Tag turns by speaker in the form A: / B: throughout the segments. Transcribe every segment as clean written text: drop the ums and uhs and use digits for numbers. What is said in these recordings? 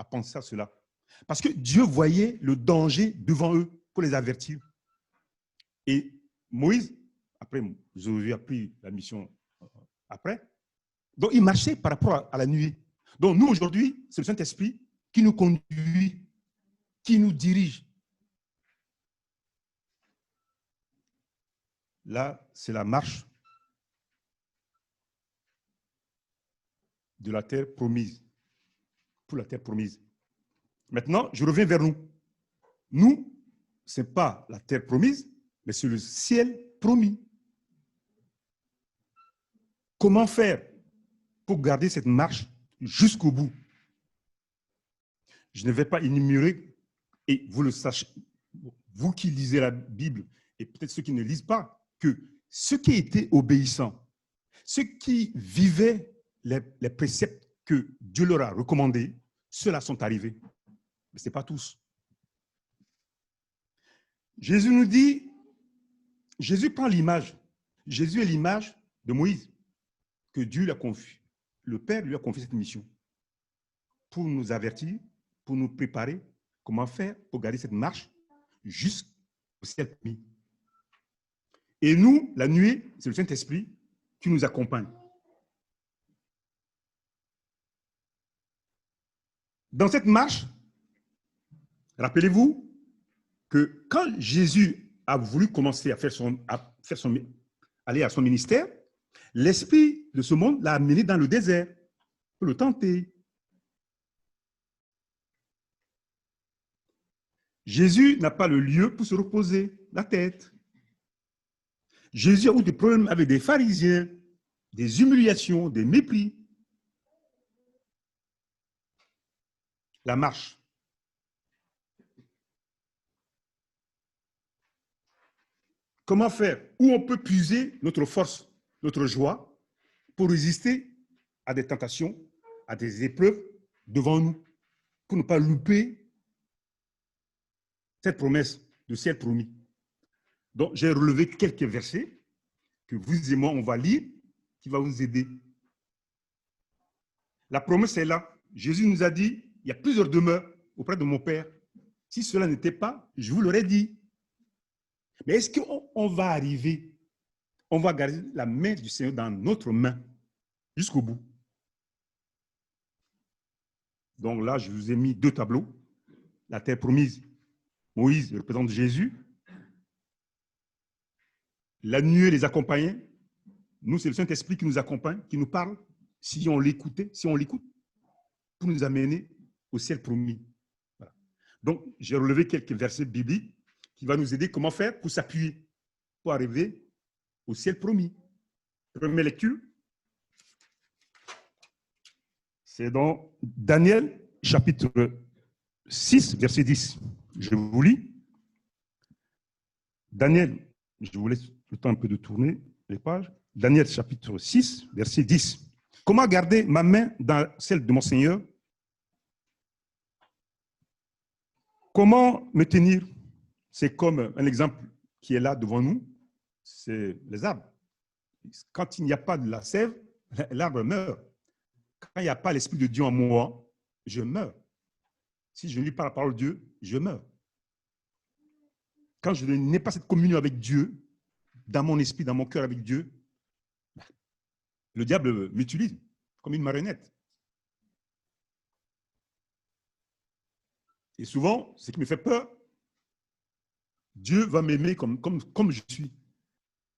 A: penser à cela. Parce que Dieu voyait le danger devant eux pour les avertir. Et Moïse, après, Josué a pris la mission après, donc il marchait par rapport à la nuée. Donc nous, aujourd'hui, c'est le Saint-Esprit qui nous conduit, qui nous dirige. Là, c'est la marche de la terre promise, pour la terre promise. Maintenant, je reviens vers nous. Nous, ce n'est pas la terre promise, mais c'est le ciel promis. Comment faire pour garder cette marche jusqu'au bout? Je ne vais pas énumérer, et vous le sachez, vous qui lisez la Bible, et peut-être ceux qui ne lisent pas, que ceux qui étaient obéissants, ceux qui vivaient les préceptes que Dieu leur a recommandés, ceux-là sont arrivés. Mais ce n'est pas tous. Jésus nous dit, Jésus prend l'image. Jésus est l'image de Moïse que Dieu lui a confié. Le Père lui a confié cette mission pour nous avertir, pour nous préparer comment faire pour garder cette marche jusqu'au ciel promis. Et nous, la nuée, c'est le Saint-Esprit qui nous accompagne. Dans cette marche, rappelez-vous que quand Jésus a voulu commencer à aller à son ministère, l'esprit de ce monde l'a amené dans le désert pour le tenter. Jésus n'a pas le lieu pour se reposer la tête. Jésus a eu des problèmes avec des pharisiens, des humiliations, des mépris. La marche. Comment faire? Où on peut puiser notre force, notre joie pour résister à des tentations, à des épreuves devant nous, pour ne pas louper cette promesse de ciel promis. Donc, j'ai relevé quelques versets que vous et moi, on va lire, qui va vous aider. La promesse est là. Jésus nous a dit, il y a plusieurs demeures auprès de mon Père. Si cela n'était pas, je vous l'aurais dit. Mais est-ce qu'on va arriver, on va garder la main du Seigneur dans notre main jusqu'au bout? Donc là, je vous ai mis deux tableaux. La terre promise, Moïse représente Jésus. La nuée les accompagnait. Nous, c'est le Saint-Esprit qui nous accompagne, qui nous parle, si on l'écoute, pour nous amener au ciel promis. Voilà. Donc, j'ai relevé quelques versets bibliques qui vont nous aider comment faire pour s'appuyer, pour arriver au ciel promis. Première lecture, c'est dans Daniel, chapitre 6, verset 10. Je vous lis. Daniel, je vous laisse le temps un peu de tourner les pages. Daniel, chapitre 6, verset 10. Comment garder ma main dans celle de mon Seigneur? Comment me tenir? C'est comme un exemple qui est là devant nous, c'est les arbres. Quand il n'y a pas de la sève, l'arbre meurt. Quand il n'y a pas l'Esprit de Dieu en moi, je meurs. Si je ne lis pas la parole de Dieu, je meurs. Quand je n'ai pas cette communion avec Dieu, dans mon esprit, dans mon cœur avec Dieu, le diable m'utilise comme une marionnette. Et souvent, ce qui me fait peur, Dieu va m'aimer comme je suis.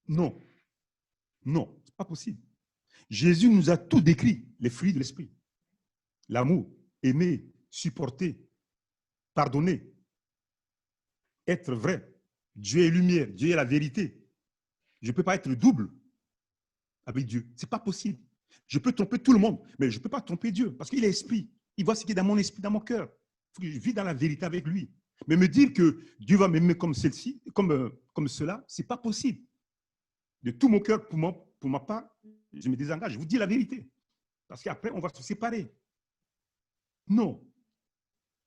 A: Non, non, ce n'est pas possible. Jésus nous a tout décrit, les fruits de l'esprit. L'amour, aimer, supporter, pardonner, être vrai. Dieu est lumière, Dieu est la vérité. Je ne peux pas être double avec Dieu. Ce n'est pas possible. Je peux tromper tout le monde, mais je ne peux pas tromper Dieu parce qu'il est esprit. Il voit ce qui est dans mon esprit, dans mon cœur. Il faut que je vis dans la vérité avec lui. Mais me dire que Dieu va m'aimer comme celle-ci, comme cela, ce n'est pas possible. De tout mon cœur, pour ma part, je me désengage. Je vous dis la vérité. Parce qu'après, on va se séparer. Non.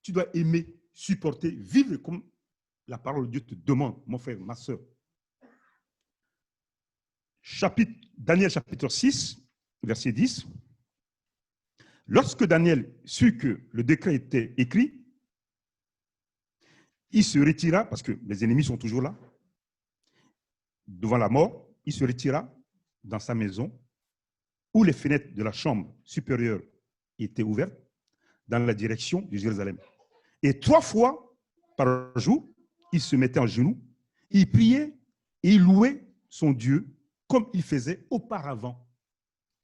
A: Tu dois aimer, supporter, vivre comme la parole de Dieu te demande, mon frère, ma soeur. Daniel chapitre 6, verset 10. lorsque Daniel sut que le décret était écrit, il se retira, parce que les ennemis sont toujours là, devant la mort, il se retira dans sa maison, où les fenêtres de la chambre supérieure étaient ouvertes, dans la direction de Jérusalem. Et 3 fois par jour, il se mettait en genoux, il priait et il louait son Dieu comme il faisait auparavant.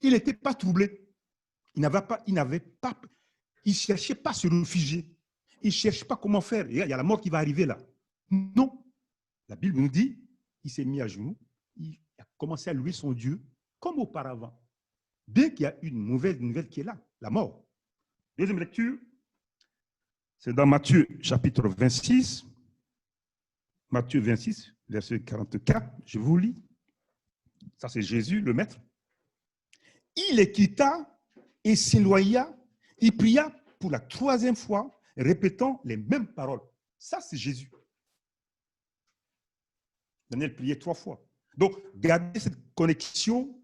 A: Il n'était pas troublé. Il ne cherchait pas à se réfugier. Il ne cherchait pas comment faire. Il y a la mort qui va arriver là. Non. La Bible nous dit, il s'est mis à genoux, il a commencé à louer son Dieu comme auparavant. Bien qu'il y a une mauvaise nouvelle qui est là, la mort. Deuxième lecture, c'est dans Matthieu chapitre 26. Matthieu 26, verset 44, je vous lis. Ça, c'est Jésus, le Maître. Il les quitta et s'éloigna. Il pria pour la 3e fois, répétant les mêmes paroles. Ça, c'est Jésus. Daniel priait 3 fois. Donc, gardez cette connexion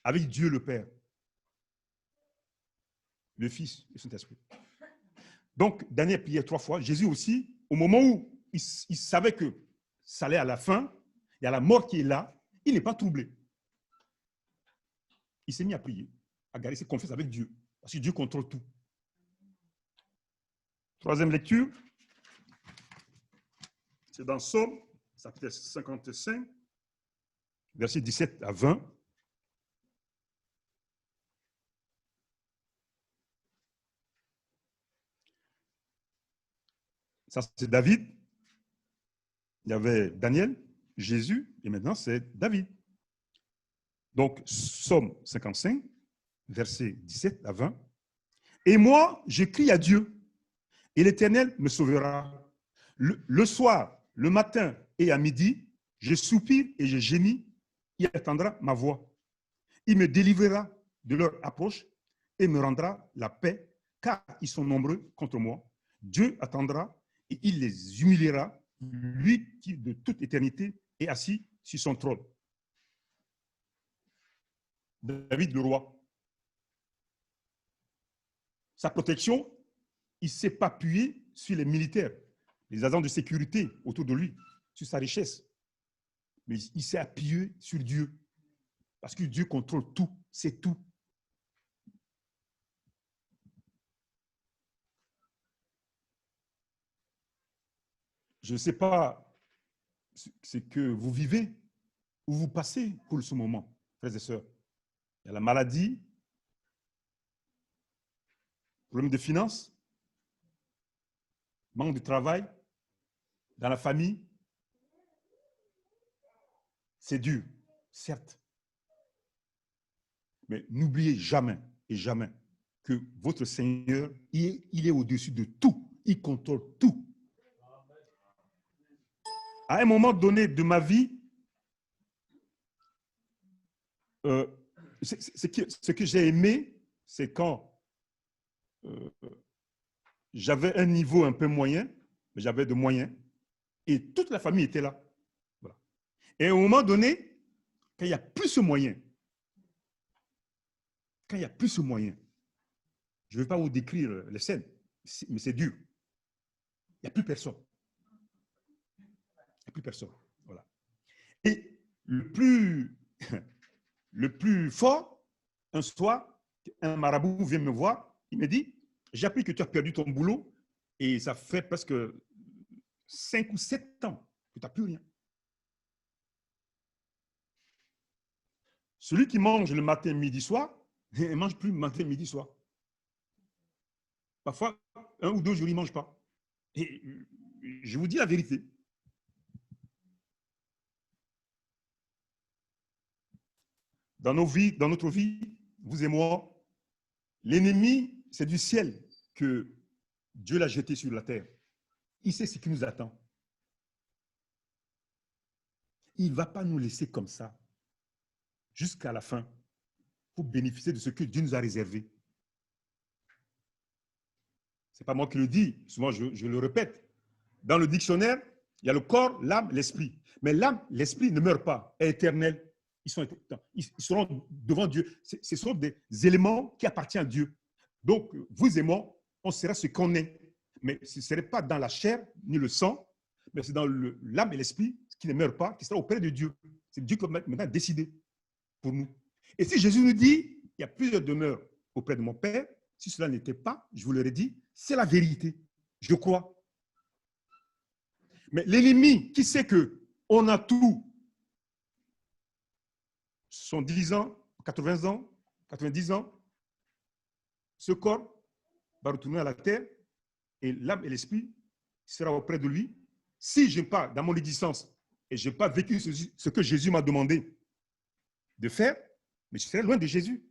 A: avec Dieu le Père, le Fils et le Saint-Esprit. Donc, Daniel priait 3 fois. Jésus aussi, au moment où il savait que ça allait à la fin, il y a la mort qui est là, il n'est pas troublé. Il s'est mis à prier, à garder ses confiances avec Dieu, parce que Dieu contrôle tout. 3e lecture, c'est dans Psaume, chapitre 55, versets 17 à 20. Ça, c'est David. Il y avait Daniel, Jésus, et maintenant, c'est David. Donc, Psaume 55, versets 17 à 20. Et moi, je crie à Dieu, et l'Éternel me sauvera. Le soir, le matin et à midi, je soupire et je gémis, il attendra ma voix. Il me délivrera de leur approche et me rendra la paix, car ils sont nombreux contre moi. Dieu attendra et il les humiliera, lui qui de toute éternité est assis sur son trône. David le roi. Sa protection, il ne s'est pas appuyé sur les militaires, les agents de sécurité autour de lui, sur sa richesse. Mais il s'est appuyé sur Dieu. Parce que Dieu contrôle tout, c'est tout. Je ne sais pas ce que vous vivez, où vous passez pour ce moment, frères et sœurs. Il y a la maladie, problème de finances, manque de travail, dans la famille. C'est dur, certes. Mais n'oubliez jamais et jamais que votre Seigneur, il est au-dessus de tout. Il contrôle tout. À un moment donné de ma vie, ce que j'ai aimé, c'est quand j'avais un niveau un peu moyen, mais j'avais de moyens, et toute la famille était là. Voilà. Et à un moment donné, quand il n'y a plus ce moyen, je ne vais pas vous décrire les scènes, mais c'est dur. Il n'y a plus personne. Voilà. Et le plus fort, un soir, un marabout vient me voir, il me dit, j'ai appris que tu as perdu ton boulot et ça fait presque 5 ou 7 ans que tu n'as plus rien. Celui qui mange le matin, midi, soir, il ne mange plus le matin, midi, soir. Parfois, 1 ou 2 jours, il ne mange pas. Et je vous dis la vérité. Dans notre vie, vous et moi, l'ennemi, c'est du ciel que Dieu l'a jeté sur la terre. Il sait ce qui nous attend. Il ne va pas nous laisser comme ça jusqu'à la fin pour bénéficier de ce que Dieu nous a réservé. Ce n'est pas moi qui le dis, souvent je le répète. Dans le dictionnaire, il y a le corps, l'âme, l'esprit. Mais l'âme, l'esprit ne meurent pas, est éternel. Ils seront devant Dieu. Ce sont des éléments qui appartiennent à Dieu. Donc, vous et moi, on sera ce qu'on est. Mais ce ne serait pas dans la chair ni le sang, mais c'est dans l'âme et l'esprit qui ne meurt pas, qui sera auprès de Dieu. C'est Dieu qui va maintenant décider pour nous. Et si Jésus nous dit, il y a plusieurs demeures auprès de mon Père, si cela n'était pas, je vous l'aurais dit, c'est la vérité. Je crois. Mais l'ennemi qui sait qu'on a tout, 70 ans, 80 ans, 90 ans, ce corps va retourner à la terre et l'âme et l'esprit sera auprès de lui. Si je n'ai pas, dans mon existence, et je n'ai pas vécu ce que Jésus m'a demandé de faire, mais je serai loin de Jésus.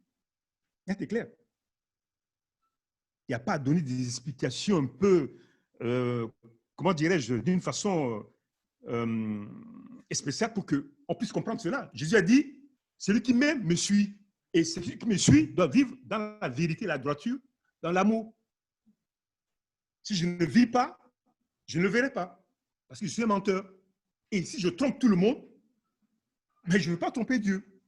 A: C'est clair. Il n'y a pas à donner des explications un peu, comment dirais-je, d'une façon spéciale pour qu'on puisse comprendre cela. Jésus a dit, celui qui m'aime me suit. Et celui qui me suit doit vivre dans la vérité, la droiture, dans l'amour. Si je ne vis pas, je ne le verrai pas. Parce que je suis un menteur. Et si je trompe tout le monde, mais je ne veux pas tromper Dieu.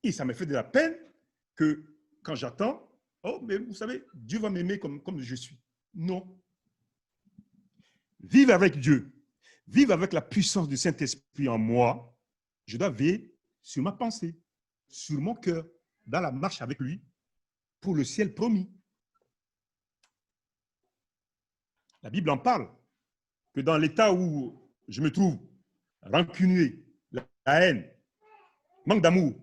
A: Et ça me fait de la peine que quand j'attends, oh, mais vous savez, Dieu va m'aimer comme je suis. Non. Vivre avec Dieu, vivre avec la puissance du Saint-Esprit en moi, je dois veiller sur ma pensée, sur mon cœur, dans la marche avec lui, pour le ciel promis. La Bible en parle, que dans l'état où je me trouve, rancunier, la haine, manque d'amour,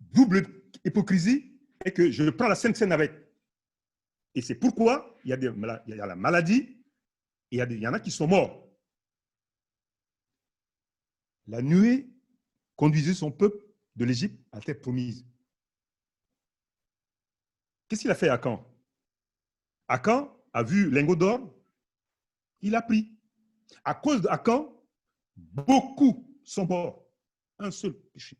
A: double hypocrisie, et que je prends la Sainte Seine avec. Et c'est pourquoi il y a la maladie, et il y en a qui sont morts. La nuée conduisait son peuple de l'Égypte à la terre promise. Qu'est-ce qu'il a fait Akan? Akan a vu lingot d'or, il a pris. À cause d'Akan, beaucoup sont morts. Un seul péché.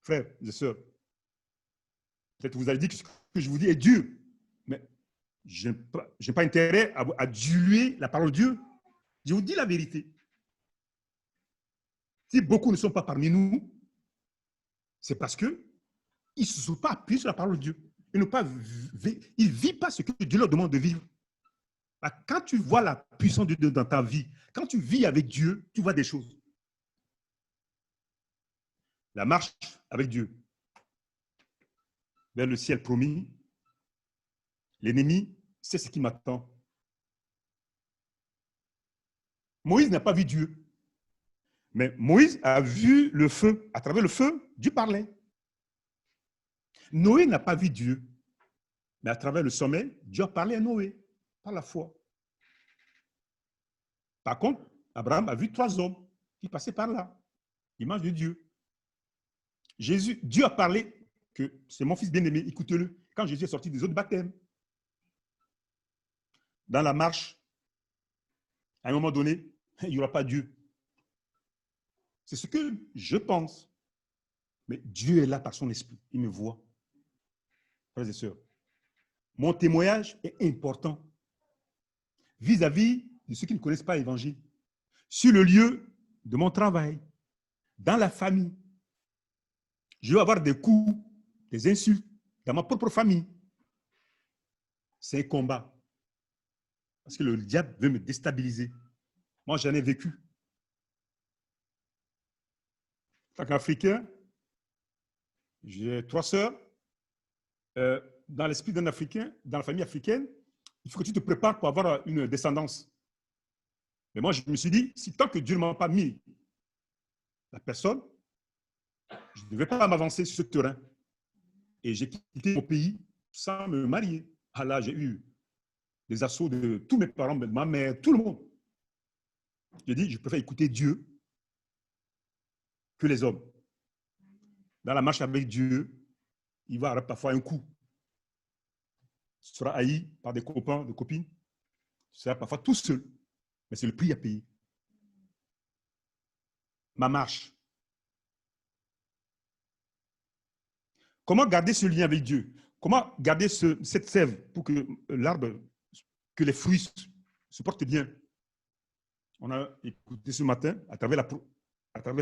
A: Frères et sœurs, peut-être vous avez dit que ce que je vous dis est dur, mais je n'ai pas intérêt à diluer la parole de Dieu. Je vous dis la vérité. Si beaucoup ne sont pas parmi nous, c'est parce qu'ils ne se sont pas appuyés sur la parole de Dieu. Ils ne vivent pas ce que Dieu leur demande de vivre. Quand tu vois la puissance de Dieu dans ta vie, quand tu vis avec Dieu, tu vois des choses. La marche avec Dieu vers le ciel promis, l'ennemi, c'est ce qui m'attend. Moïse n'a pas vu Dieu. Mais Moïse a vu le feu. À travers le feu, Dieu parlait. Noé n'a pas vu Dieu. Mais à travers le sommeil, Dieu a parlé à Noé, par la foi. Par contre, Abraham a vu 3 hommes qui passaient par là, l'image de Dieu. Dieu a parlé que c'est mon fils bien-aimé, écoutez-le. Quand Jésus est sorti des eaux de baptême, dans la marche, à un moment donné, il n'y aura pas Dieu. C'est ce que je pense. Mais Dieu est là par son esprit. Il me voit. Frères et sœurs, mon témoignage est important vis-à-vis de ceux qui ne connaissent pas l'Évangile. Sur le lieu de mon travail, dans la famille, je vais avoir des coups, des insultes dans ma propre famille. C'est un combat. Parce que le diable veut me déstabiliser. Moi, j'en ai vécu. En tant qu'Africain, j'ai 3 sœurs. Dans l'esprit d'un Africain, dans la famille africaine, il faut que tu te prépares pour avoir une descendance. Mais moi, je me suis dit, si tant que Dieu ne m'a pas mis la personne, je ne vais pas m'avancer sur ce terrain. Et j'ai quitté mon pays sans me marier. Ah là, j'ai eu des assauts de tous mes parents, de ma mère, tout le monde. J'ai dit, je préfère écouter Dieu que les hommes. Dans la marche avec Dieu, il va avoir parfois un coup. Tu seras haï par des copains, des copines. Tu seras parfois tout seul. Mais c'est le prix à payer. Ma marche. Comment garder ce lien avec Dieu? Comment garder cette sève pour que l'arbre, que les fruits se portent bien? On a écouté ce matin, à travers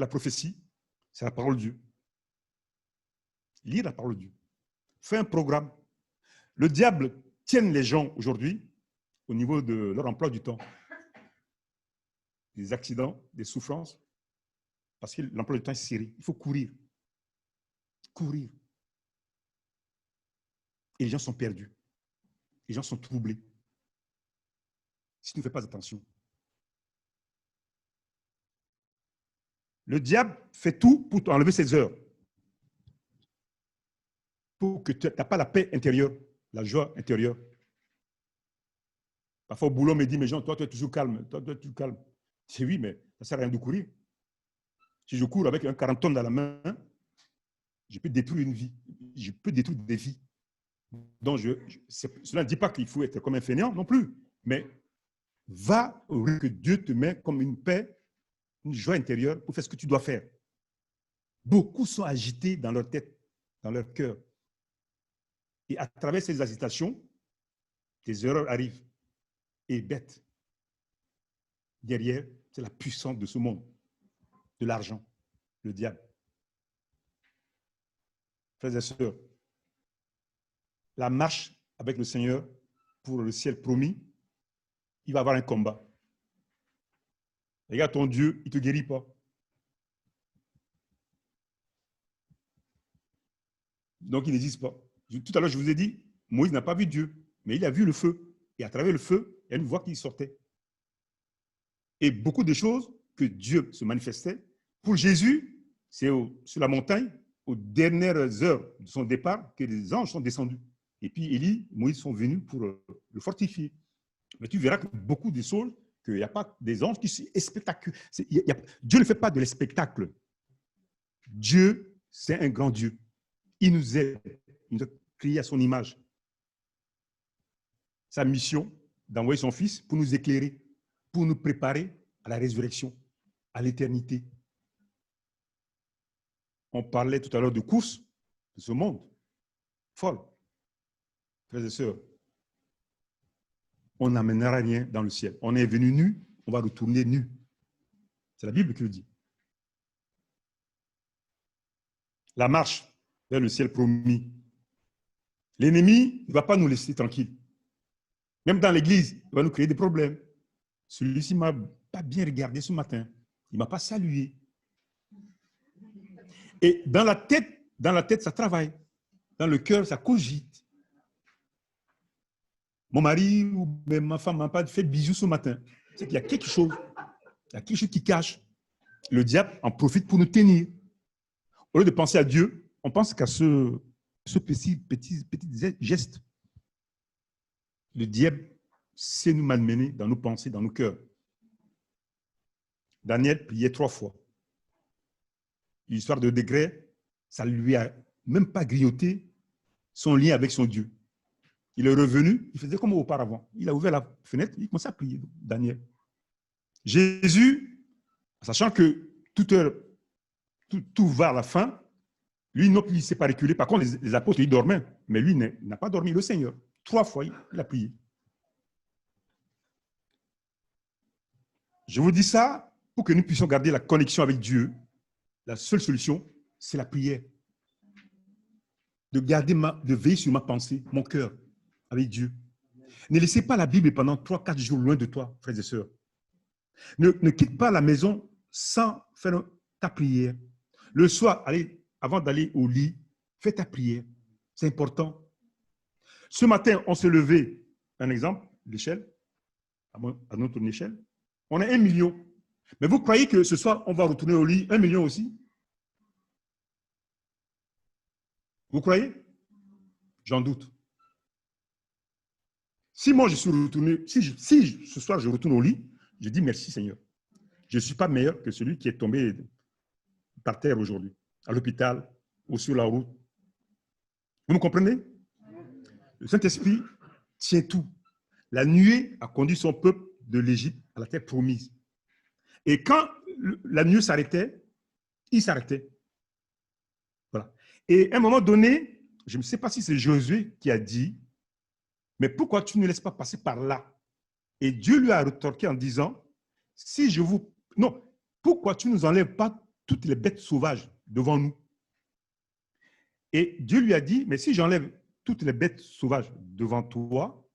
A: la prophétie, C'est la parole de Dieu. Lire la parole de Dieu. Fais un programme. Le diable tient les gens aujourd'hui au niveau de leur emploi du temps. Des accidents, des souffrances, parce que l'emploi du temps est serré. Il faut courir. Courir. Et les gens sont perdus. Les gens sont troublés. Si tu ne fais pas attention. Le diable fait tout pour t'enlever ses heures. Pour que tu n'aies pas la paix intérieure, la joie intérieure. Parfois au boulot, on me dit, mais Jean, toi, tu es toujours calme. Toi, tu es toujours calme. C'est oui, mais ça ne sert à rien de courir. Si je cours avec un 40 tonnes dans la main, je peux détruire une vie. Je peux détruire des vies. Donc, cela ne dit pas qu'il faut être comme un fainéant non plus. Mais va au rythme que Dieu te met comme une paix, une joie intérieure pour faire ce que tu dois faire. Beaucoup sont agités dans leur tête, dans leur cœur. Et à travers ces agitations, des erreurs arrivent. Et bête. Derrière, c'est la puissance de ce monde, de l'argent, le diable. Frères et sœurs, la marche avec le Seigneur pour le ciel promis, il va y avoir un combat. Regarde ton Dieu, il ne te guérit pas. Donc, il n'existe pas. Tout à l'heure, je vous ai dit, Moïse n'a pas vu Dieu, mais il a vu le feu. Et à travers le feu, il y a une voix qui sortait. Et beaucoup de choses que Dieu se manifestait. Pour Jésus, c'est sur la montagne, aux dernières heures de son départ, que les anges sont descendus. Et puis Élie, Moïse sont venus pour le fortifier. Mais tu verras que beaucoup de choses, qu'il n'y a pas des anges qui sont spectaculaires. Dieu ne fait pas de spectacle. Dieu, c'est un grand Dieu. Il nous aide. Il nous a créés à son image. Sa mission, d'envoyer son Fils pour nous éclairer, pour nous préparer à la résurrection, à l'éternité. On parlait tout à l'heure de course de ce monde. Folle. Frères et sœurs, on n'amènera rien dans le ciel. On est venu nu, on va retourner nu. C'est la Bible qui le dit. La marche vers le ciel promis. L'ennemi ne va pas nous laisser tranquilles. Même dans l'église, il va nous créer des problèmes. Celui-ci ne m'a pas bien regardé ce matin. Il ne m'a pas salué. Et dans la tête, ça travaille. Dans le cœur, ça cogite. Mon mari ou même ma femme m'a pas fait de bisous ce matin. C'est qu'il y a quelque chose. Il y a quelque chose qui cache. Le diable en profite pour nous tenir. Au lieu de penser à Dieu, on pense qu'à ce petit geste. Le diable sait nous malmener dans nos pensées, dans nos cœurs. Daniel priait 3 fois. L'histoire de Degré, ça ne lui a même pas grignoté son lien avec son Dieu. Il est revenu, il faisait comme auparavant. Il a ouvert la fenêtre, il commençait à prier, Daniel. Jésus, sachant que tout va à la fin, lui non plus, il ne s'est pas reculé. Par contre, les apôtres, ils dormaient, mais lui n'a pas dormi. Le Seigneur, 3 fois, il a prié. Je vous dis ça pour que nous puissions garder la connexion avec Dieu. La seule solution, c'est la prière. De veiller sur ma pensée, mon cœur, avec Dieu. Ne laissez pas la Bible pendant 3-4 jours loin de toi, frères et sœurs. Ne quitte pas la maison sans faire ta prière. Le soir, avant d'aller au lit, fais ta prière. C'est important. Ce matin, on s'est levé, un exemple, l'échelle, à notre échelle. On a 1 million. Mais vous croyez que ce soir, on va retourner au lit 1 million aussi? Vous croyez? J'en doute. Si moi je suis retourné, si ce soir je retourne au lit, je dis merci Seigneur. Je ne suis pas meilleur que celui qui est tombé par terre aujourd'hui, à l'hôpital ou sur la route. Vous me comprenez? Le Saint-Esprit tient tout. La nuée a conduit son peuple de l'Égypte à la terre promise. Et quand la nuée s'arrêtait, il s'arrêtait. Voilà. Et à un moment donné, je ne sais pas si c'est Josué qui a dit, mais pourquoi tu ne laisses pas passer par là? Et Dieu lui a rétorqué en disant, si je vous... Non, pourquoi tu ne nous enlèves pas toutes les bêtes sauvages, devant nous. Et Dieu lui a dit, mais si j'enlève toutes les bêtes sauvages devant toi,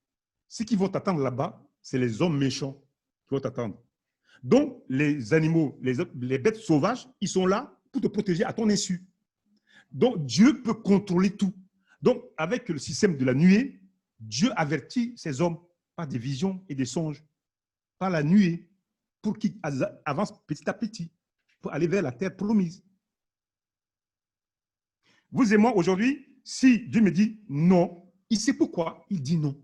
A: ceux qui vont t'attendre là-bas, c'est les hommes méchants qui vont t'attendre. Donc, les animaux, les bêtes sauvages, ils sont là pour te protéger à ton insu. Donc, Dieu peut contrôler tout. Donc, avec le système de la nuée, Dieu avertit ces hommes par des visions et des songes, par la nuée, pour qu'ils avancent petit à petit, pour aller vers la terre promise. Vous et moi, aujourd'hui, si Dieu me dit non, il sait pourquoi il dit non.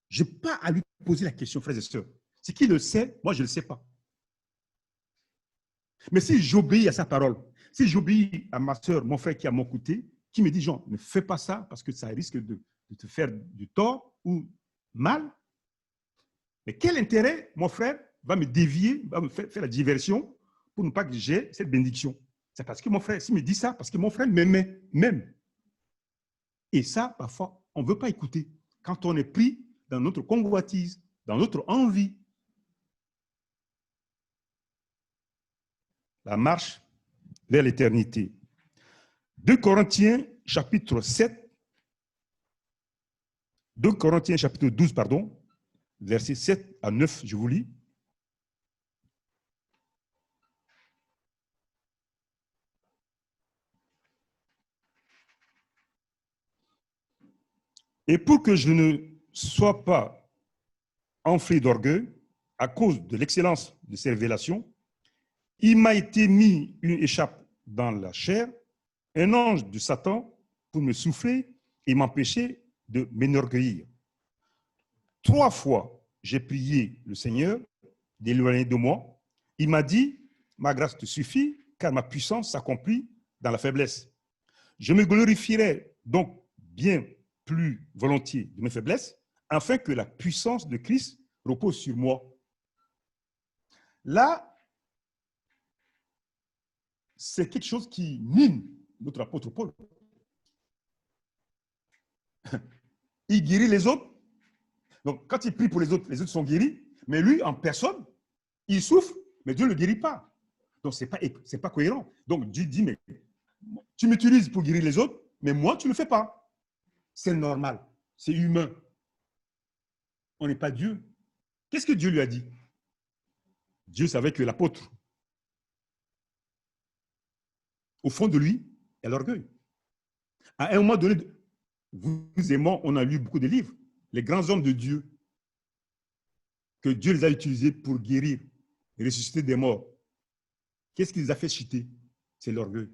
A: Je n'ai pas à lui poser la question, frères et sœurs. C'est qu'il le sait, moi je ne le sais pas. Mais si j'obéis à sa parole, si j'obéis à ma sœur, mon frère qui est à mon côté, qui me dit, Jean, ne fais pas ça parce que ça risque de te faire du tort ou mal, mais quel intérêt, mon frère, va me dévier, va me faire la diversion pour ne pas que j'ai cette bénédiction? C'est parce que mon frère, s'il me dit ça, parce que mon frère m'aimait même. Et ça, parfois, on ne veut pas écouter. Quand on est pris dans notre convoitise, dans notre envie, la marche vers l'éternité. 2 Corinthiens chapitre 7, 2 Corinthiens chapitre 12, pardon, versets 7 à 9, je vous lis. Et pour que je ne sois pas enflé d'orgueil à cause de l'excellence de ces révélations, il m'a été mis une écharpe dans la chair, un ange de Satan pour me souffler et m'empêcher de m'enorgueillir. 3 fois, j'ai prié le Seigneur d'éloigner de moi. Il m'a dit, ma grâce te suffit, car ma puissance s'accomplit dans la faiblesse. Je me glorifierai donc bien plus volontiers de mes faiblesses, afin que la puissance de Christ repose sur moi. Là, c'est quelque chose qui mine notre apôtre Paul. Il guérit les autres. Donc, quand il prie pour les autres sont guéris, mais lui, en personne, il souffre, mais Dieu ne le guérit pas. Donc, ce n'est pas cohérent. Donc, Dieu dit, mais tu m'utilises pour guérir les autres, mais moi, tu ne le fais pas. C'est normal, c'est humain. On n'est pas Dieu. Qu'est-ce que Dieu lui a dit? Dieu savait que l'apôtre, au fond de lui, il y a l'orgueil. À un moment donné, vous et moi, on a lu beaucoup de livres. Les grands hommes de Dieu, que Dieu les a utilisés pour guérir et ressusciter des morts. Qu'est-ce qui les a fait chuter? C'est l'orgueil.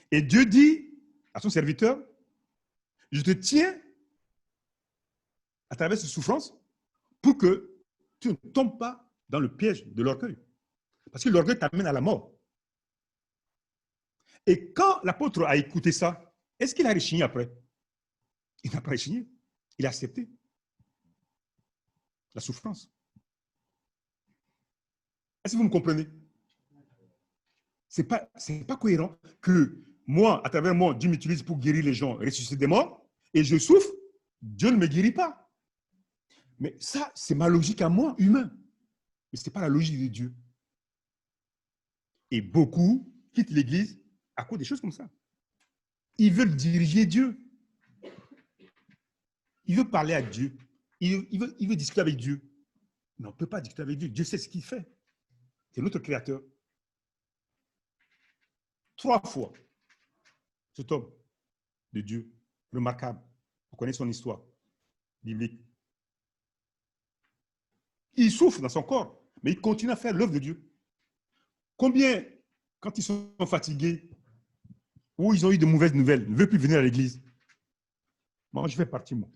A: Et Dieu dit à son serviteur, je te tiens à travers ces souffrances pour que tu ne tombes pas dans le piège de l'orgueil. Parce que l'orgueil t'amène à la mort. Et quand l'apôtre a écouté ça, est-ce qu'il a rechigné après? Il n'a pas rechigné. Il a accepté la souffrance. Est-ce que vous me comprenez? Ce n'est pas cohérent que moi, à travers moi, Dieu m'utilise pour guérir les gens, ressusciter des morts, et je souffre, Dieu ne me guérit pas. Mais ça, c'est ma logique à moi, humain. Mais ce n'est pas la logique de Dieu. Et beaucoup quittent l'Église à cause des choses comme ça. Ils veulent diriger Dieu. Ils veulent parler à Dieu. Ils veulent discuter avec Dieu. Mais on ne peut pas discuter avec Dieu. Dieu sait ce qu'il fait. C'est notre Créateur. 3 fois, cet homme de Dieu, remarquable, vous connaissez son histoire biblique. Il souffre dans son corps, mais il continue à faire l'œuvre de Dieu. Combien, quand ils sont fatigués, ou ils ont eu de mauvaises nouvelles, ne veulent plus venir à l'église? Moi, je fais partie, moi.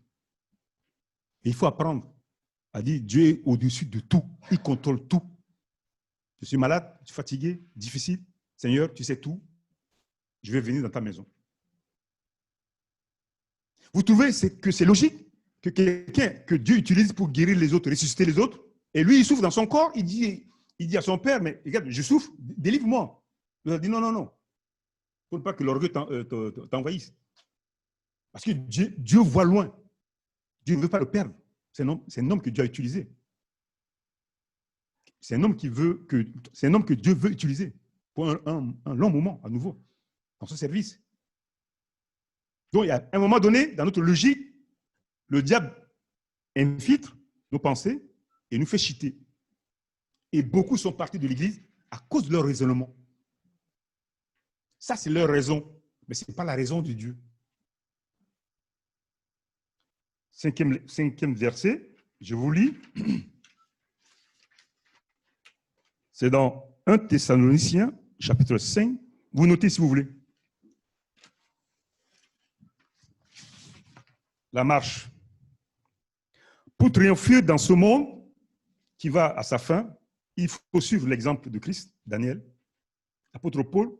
A: Et il faut apprendre à dire Dieu est au-dessus de tout. Il contrôle tout. Je suis malade, je suis fatigué, difficile. Seigneur, tu sais tout. Je vais venir dans ta maison. Vous trouvez que c'est logique que quelqu'un que Dieu utilise pour guérir les autres, ressusciter les autres, et lui, il souffre dans son corps, il dit à son père, mais regarde, je souffre, délivre-moi. Il a dit non, non, non. Pour ne pas que l'orgueil t'envahisse. Parce que Dieu voit loin. Dieu ne veut pas le perdre. C'est un homme que Dieu a utilisé. C'est un homme que Dieu veut utiliser. pour un long moment à nouveau dans ce service. Donc, il y a un moment donné, dans notre logique, le diable infiltre nos pensées et nous fait chuter. Et beaucoup sont partis de l'Église à cause de leur raisonnement. Ça, c'est leur raison, mais ce n'est pas la raison de Dieu. Cinquième verset, je vous lis. C'est dans 1 Thessaloniciens, chapitre 5. Vous notez si vous voulez. La marche. Pour triompher dans ce monde qui va à sa fin, il faut suivre l'exemple de Christ, Daniel, l'apôtre Paul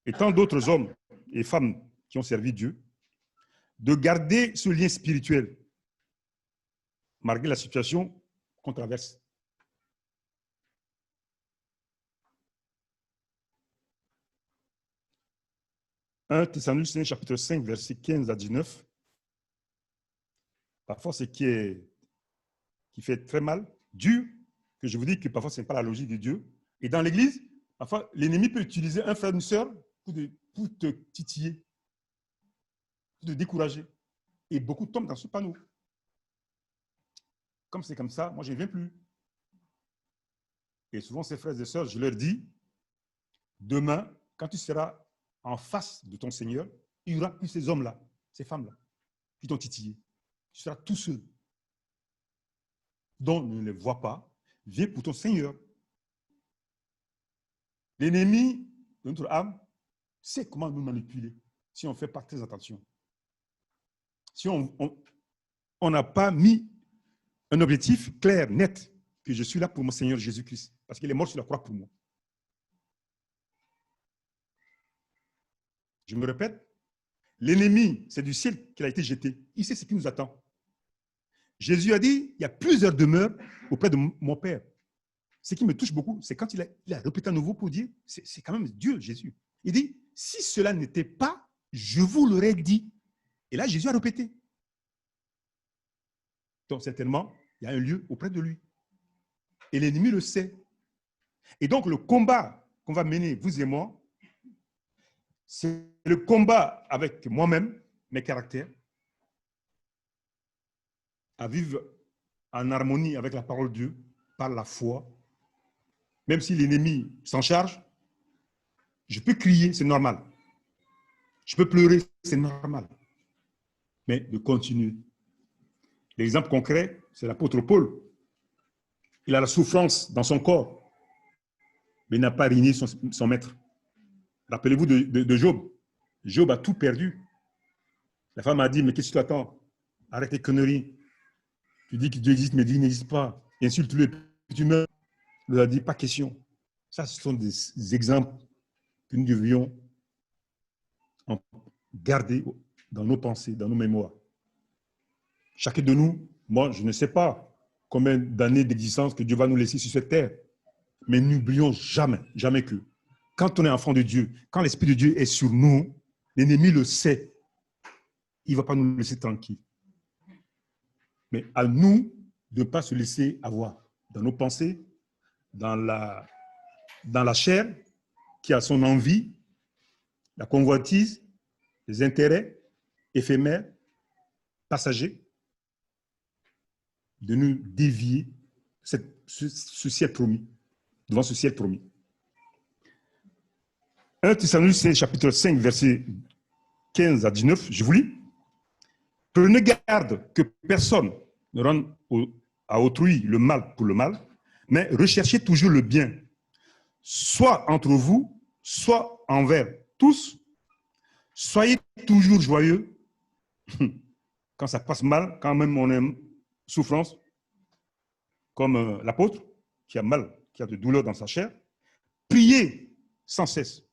A: et tant d'autres hommes et femmes qui ont servi Dieu, de garder ce lien spirituel malgré la situation qu'on traverse. « 1 Thessaloniciens, chapitre 5, versets 15 à 19. Parfois, ce qui fait très mal, dur, que je vous dis que parfois, ce n'est pas la logique de Dieu. Et dans l'Église, parfois, l'ennemi peut utiliser un frère, une sœur pour te titiller, pour te décourager. Et beaucoup tombent dans ce panneau. Comme c'est comme ça, moi, je ne viens plus. Et souvent, ces frères et sœurs, je leur dis, demain, quand tu seras en face de ton Seigneur, il n'y aura plus ces hommes-là, ces femmes-là, qui t'ont titillé. Tu seras tout seul. Donc, ne les vois pas. Viens pour ton Seigneur. L'ennemi de notre âme sait comment nous manipuler si on ne fait pas très attention. Si on n'a pas mis un objectif clair, net, que je suis là pour mon Seigneur Jésus-Christ, parce qu'il est mort sur la croix pour moi. Je me répète, l'ennemi, c'est du ciel qu'il a été jeté. Il sait ce qui nous attend. Jésus a dit, il y a plusieurs demeures auprès de mon Père. Ce qui me touche beaucoup, c'est quand il a répété à nouveau pour dire, c'est quand même Dieu, Jésus. Il dit, si cela n'était pas, je vous l'aurais dit. Et là, Jésus a répété. Donc, certainement, il y a un lieu auprès de lui. Et l'ennemi le sait. Et donc, le combat qu'on va mener, vous et moi, c'est le combat avec moi-même, mes caractères, à vivre en harmonie avec la parole de Dieu, par la foi. Même si l'ennemi s'en charge, je peux crier, c'est normal. Je peux pleurer, c'est normal. Mais de continuer. L'exemple concret, c'est l'apôtre Paul. Il a la souffrance dans son corps, mais il n'a pas régné son maître. Rappelez-vous de Job. Job a tout perdu. La femme a dit, mais qu'est-ce que tu attends? Arrête tes conneries. Tu dis que Dieu existe, mais Dieu n'existe pas. Insulte-le, puis tu meurs. Il nous a dit, pas question. Ça, ce sont des exemples que nous devions garder dans nos pensées, dans nos mémoires. Chacun de nous, moi, je ne sais pas combien d'années d'existence que Dieu va nous laisser sur cette terre. Mais n'oublions jamais, jamais que quand on est enfant de Dieu, quand l'Esprit de Dieu est sur nous, l'ennemi le sait. Il ne va pas nous laisser tranquilles. Mais à nous de ne pas se laisser avoir dans nos pensées, dans la chair qui a son envie, la convoitise, les intérêts éphémères, passagers, de nous dévier ce ciel promis, devant ce ciel promis. 1 Thessaloniciens, chapitre 5, versets 15 à 19, je vous lis. Prenez garde que personne ne rende à autrui le mal pour le mal, mais recherchez toujours le bien, soit entre vous, soit envers tous. Soyez toujours joyeux quand ça passe mal, quand même on est souffrance, comme l'apôtre qui a mal, qui a de douleur dans sa chair. Priez sans cesse.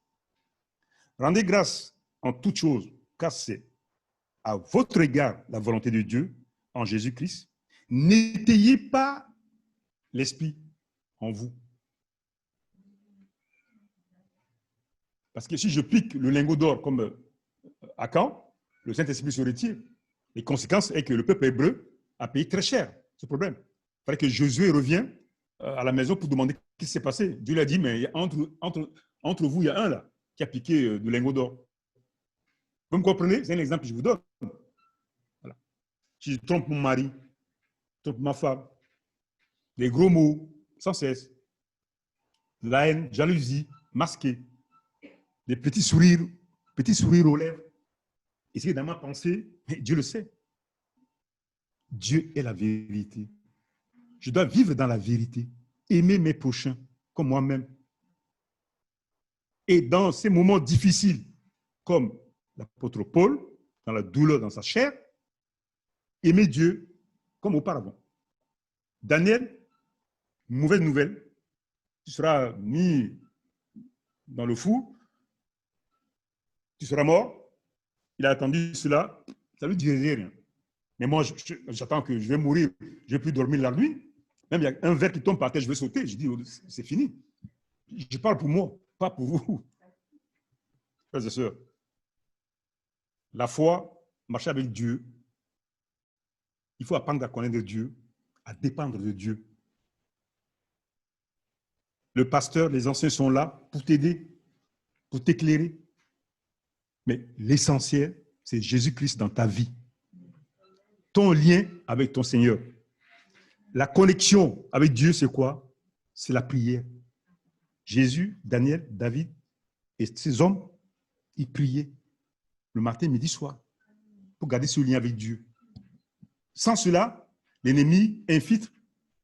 A: Rendez grâce en toutes choses, car c'est à votre égard la volonté de Dieu en Jésus-Christ. N'étayez pas l'esprit en vous. Parce que si je pique le lingot d'or comme Akan, le Saint-Esprit se retire. Les conséquences est que le peuple hébreu a payé très cher ce problème. Il fallait que Josué revienne à la maison pour demander ce qui s'est passé. Dieu lui a dit, mais entre Entre vous, il y a un là qui a piqué du lingot d'or. Vous me comprenez? C'est un exemple que je vous donne. Voilà. Si je trompe mon mari, je trompe ma femme, des gros mots, sans cesse, la haine, jalousie, masquée, des petits sourires aux lèvres. Et c'est dans ma pensée, mais Dieu le sait. Dieu est la vérité. Je dois vivre dans la vérité, aimer mes prochains comme moi-même. Et dans ces moments difficiles, comme l'apôtre Paul, dans la douleur dans sa chair, aimer Dieu comme auparavant. Daniel, mauvaise nouvelle, tu seras mis dans le four, tu seras mort. Il a attendu cela, ça ne lui disait rien. Mais moi, j'attends que je vais mourir, je ne vais plus dormir la nuit. Même il y a un verre qui tombe par terre, je vais sauter. Je dis, c'est fini. Je parle pour moi, pas pour vous. Frères et sœurs, la foi, marcher avec Dieu, il faut apprendre à connaître Dieu, à dépendre de Dieu. Le pasteur, les anciens sont là pour t'aider, pour t'éclairer. Mais l'essentiel, c'est Jésus-Christ dans ta vie. Ton lien avec ton Seigneur. La connexion avec Dieu, c'est quoi? C'est la prière. Jésus, Daniel, David et ces hommes, ils priaient le matin, midi, soir pour garder ce lien avec Dieu. Sans cela, l'ennemi infiltre,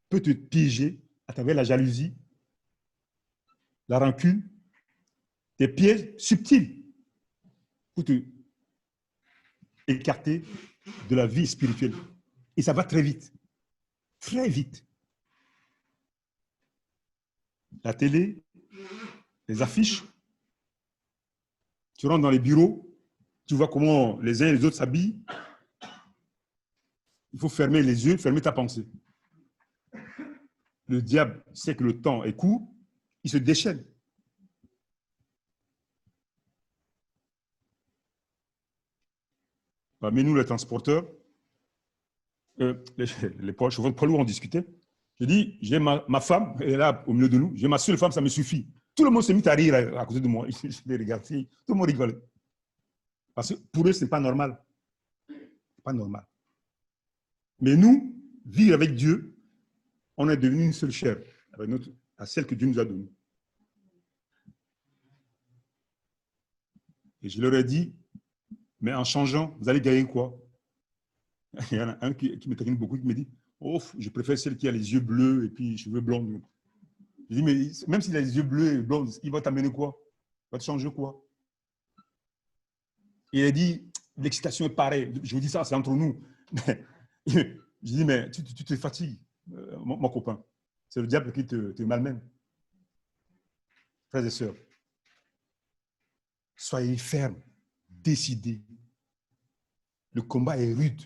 A: peut te piéger à travers la jalousie, la rancune, des pièges subtils pour te écarter de la vie spirituelle. Et ça va très vite. Très vite. La télé, les affiches, tu rentres dans les bureaux, tu vois comment les uns et les autres s'habillent. Il faut fermer les yeux, fermer ta pensée. Le diable sait que le temps est court, il se déchaîne. Parmi nous, les transporteurs, les chauffeurs de poids lourds ont discuté. Je dis, j'ai ma femme, elle est là au milieu de nous, j'ai ma seule femme, ça me suffit. Tout le monde s'est mis à rire à côté de moi. Je les regarde, tout le monde rigole. Parce que pour eux, ce n'est pas normal. Pas normal. Mais nous, vivre avec Dieu, on est devenu une seule chair, à celle que Dieu nous a donnée. Et je leur ai dit, mais en changeant, vous allez gagner quoi? Il y en a un qui me taquine beaucoup, qui me dit, oh, je préfère celle qui a les yeux bleus et puis cheveux blonds. Je dis, mais même s'il a les yeux bleus et blonds, il va t'amener quoi? Il va te changer quoi? Et il a dit, l'excitation est pareille. Je vous dis ça, c'est entre nous. Je dis, mais tu te fatigues, mon copain. C'est le diable qui te malmène. Frères et sœurs, soyez fermes, décidez. Le combat est rude.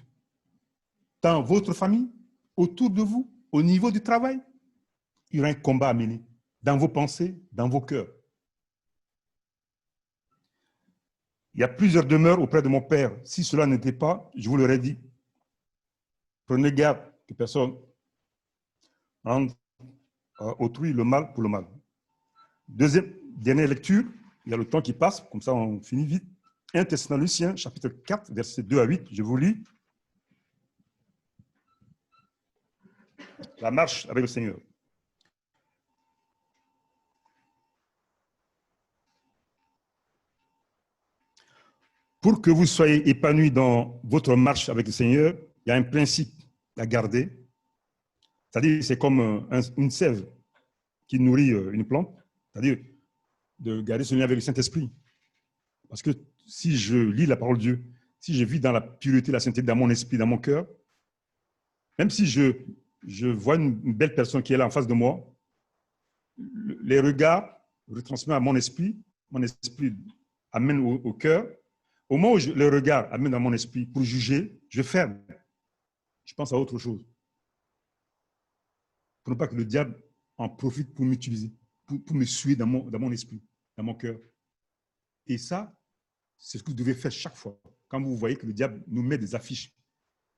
A: Dans votre famille, autour de vous, au niveau du travail, il y aura un combat à mener. Dans vos pensées, dans vos cœurs. Il y a plusieurs demeures auprès de mon Père. Si cela n'était pas, je vous l'aurais dit. Prenez garde que personne rende autrui le mal pour le mal. Dernière lecture, il y a le temps qui passe, comme ça on finit vite. 1 Thessaloniciens, chapitre 4, versets 2 à 8, je vous lis. La marche avec le Seigneur. Pour que vous soyez épanouis dans votre marche avec le Seigneur, il y a un principe à garder. C'est-à-dire, c'est comme une sève qui nourrit une plante. C'est-à-dire, de garder ce lien avec le Saint-Esprit. Parce que si je lis la parole de Dieu, si je vis dans la pureté, la sainteté, dans mon esprit, dans mon cœur, même si je vois une belle personne qui est là en face de moi, les regards retransmettent à mon esprit amène au cœur. Au moment où le regard amène dans mon esprit pour juger, je ferme. Je pense à autre chose. Pour ne pas que le diable en profite pour m'utiliser, pour me suer dans mon esprit, dans mon cœur. Et ça, c'est ce que vous devez faire chaque fois. Quand vous voyez que le diable nous met des affiches,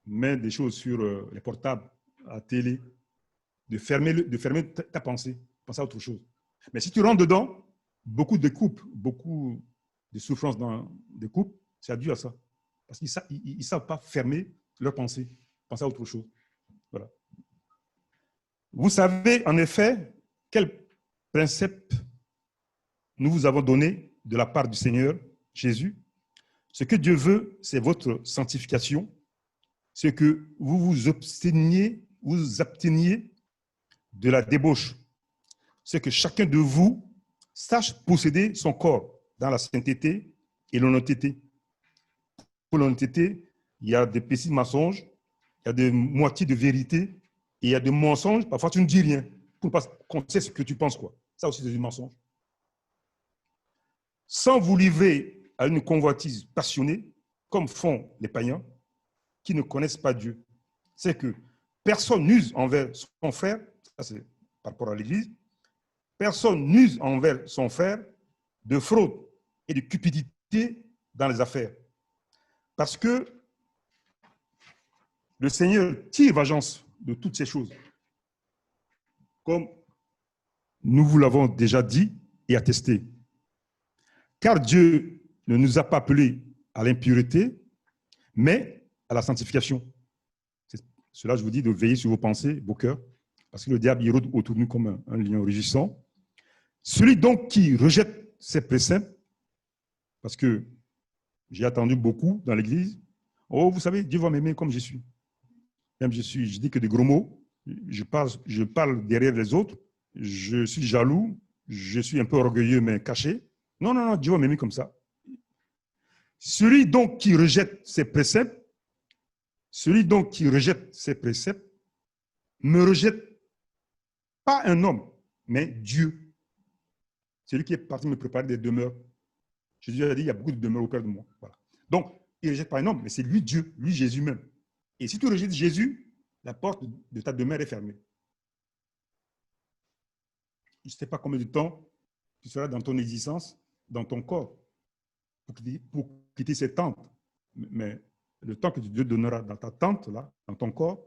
A: met des choses sur les portables, à la télé, de fermer ta pensée, penser à autre chose. Mais si tu rentres dedans, beaucoup de couples, beaucoup de souffrances dans des couples, c'est dû à ça. Parce qu'ils ne savent pas fermer leurs pensées, penser à autre chose. Voilà. Vous savez, en effet, quel principe nous vous avons donné de la part du Seigneur Jésus. Ce que Dieu veut, c'est votre sanctification, c'est que vous absteniez de la débauche. C'est que chacun de vous sache posséder son corps dans la sainteté et l'honnêteté. Pour l'honnêteté, il y a des petits mensonges, il y a des moitiés de vérité, et il y a des mensonges. Parfois, tu ne dis rien pour qu'on sait ce que tu penses, quoi. Ça aussi, c'est du mensonge. Sans vous livrer à une convoitise passionnée, comme font les païens qui ne connaissent pas Dieu. C'est que personne n'use envers son frère, ça c'est par rapport à l'Église, personne n'use envers son frère de fraude et de cupidité dans les affaires. Parce que le Seigneur tire vengeance de toutes ces choses. Comme nous vous l'avons déjà dit et attesté. Car Dieu ne nous a pas appelés à l'impureté, mais à la sanctification. Cela, je vous dis de veiller sur vos pensées, vos cœurs, parce que le diable il rôde autour de nous comme un lion rugissant. Celui donc qui rejette ces préceptes, parce que j'ai attendu beaucoup dans l'Église, oh, vous savez, Dieu va m'aimer comme je suis. Même je dis que des gros mots, je parle derrière les autres, je suis jaloux, je suis un peu orgueilleux mais caché. Non, non, non, Dieu va m'aimer comme ça. Celui donc qui rejette ces préceptes, ne rejette pas un homme, mais Dieu. C'est lui qui est parti me préparer des demeures. Jésus a dit, il y a beaucoup de demeures auprès de moi. Voilà. Donc, il ne rejette pas un homme, mais c'est lui Dieu, lui Jésus même. Et si tu rejettes Jésus, la porte de ta demeure est fermée. Je ne sais pas combien de temps tu seras dans ton existence, dans ton corps, pour quitter cette tente. Mais le temps que Dieu donnera dans ta tente, là, dans ton corps,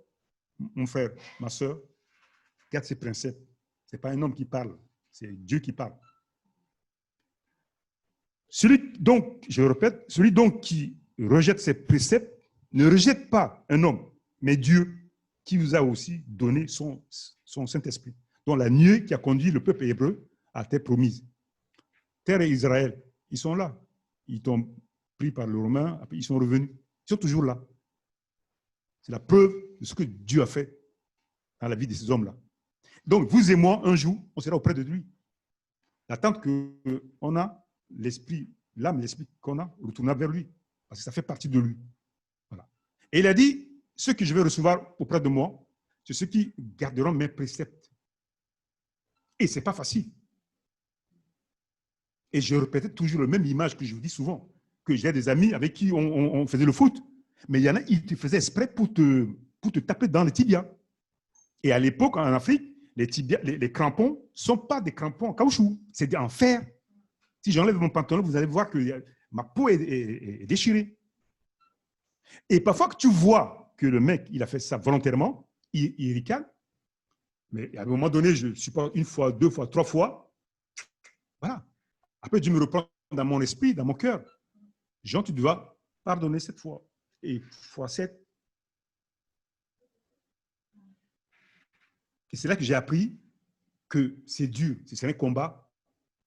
A: mon frère, ma soeur, garde ces principes. Ce n'est pas un homme qui parle, c'est Dieu qui parle. Celui donc, je répète, celui donc qui rejette ces préceptes ne rejette pas un homme, mais Dieu qui vous a aussi donné son Saint-Esprit, dont la nuée qui a conduit le peuple hébreu à la terre promise. Terre et Israël, ils sont là. Ils t'ont pris par le Romain, après ils sont revenus. Ils sont toujours là. C'est la preuve de ce que Dieu a fait dans la vie de ces hommes-là. Donc, vous et moi, un jour, on sera auprès de lui. L'attente qu'on a, l'esprit, l'âme, l'esprit qu'on a, retourner vers lui. Parce que ça fait partie de lui. Voilà. Et il a dit, ceux que je vais recevoir auprès de moi, c'est ceux qui garderont mes préceptes. Et ce n'est pas facile. Et je répétais toujours la même image que je vous dis souvent, que j'ai des amis avec qui on faisait le foot, mais il y en a, ils te faisaient exprès pour te taper dans les tibias. Et à l'époque, en Afrique, les crampons ne sont pas des crampons en caoutchouc, c'est en fer. Si j'enlève mon pantalon, vous allez voir que ma peau est déchirée. Et parfois que tu vois que le mec, il a fait ça volontairement, il ricane, mais à un moment donné, je supporte une fois, deux fois, trois fois, voilà. Après, Dieu me reprend dans mon esprit, dans mon cœur. Jean, tu dois pardonner cette fois. Et fois 7. Et c'est là que j'ai appris que c'est dur. C'est un combat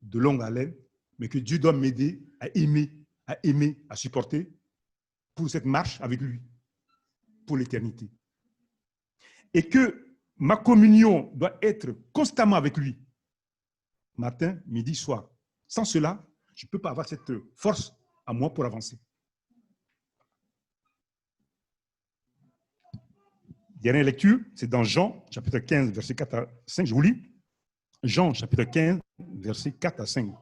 A: de longue haleine, mais que Dieu doit m'aider à aimer, à supporter pour cette marche avec lui, pour l'éternité. Et que ma communion doit être constamment avec lui, matin, midi, soir. Sans cela, je ne peux pas avoir cette force à moi pour avancer. Dernière lecture, c'est dans Jean, chapitre 15, verset 4 à 5. Je vous lis. Jean, chapitre 15, verset 4 à 5.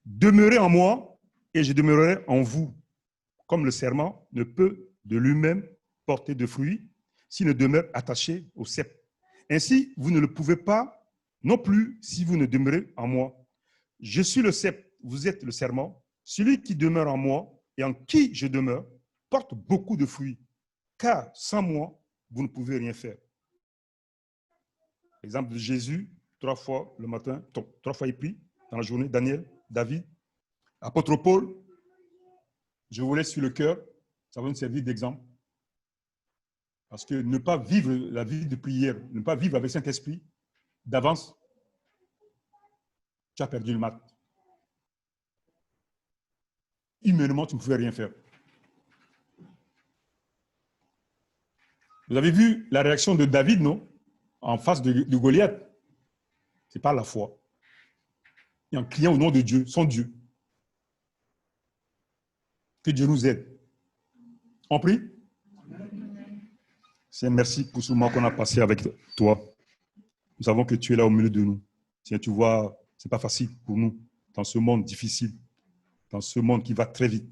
A: Demeurez en moi et je demeurerai en vous, comme le serment ne peut de lui-même porter de fruits s'il ne demeure attaché au cep. Ainsi, vous ne le pouvez pas non plus si vous ne demeurez en moi. Je suis le cep, vous êtes le serment. Celui qui demeure en moi et en qui je demeure porte beaucoup de fruits, car sans moi, vous ne pouvez rien faire. Exemple de Jésus, 3 fois le matin, 3 fois il prie, dans la journée? Daniel, David, apôtre Paul, je vous laisse sur le cœur, ça va nous servir d'exemple. Parce que ne pas vivre la vie de prière, ne pas vivre avec Saint-Esprit, d'avance, tu as perdu le match. Humainement, tu ne pouvais rien faire. Vous avez vu la réaction de David, non? En face de Goliath. C'est pas la foi. Et en criant au nom de Dieu, son Dieu. Que Dieu nous aide. On prie? Seigneur, merci pour ce moment qu'on a passé avec toi. Nous savons que tu es là au milieu de nous. Seigneur, tu vois, ce n'est pas facile pour nous dans ce monde difficile, dans ce monde qui va très vite.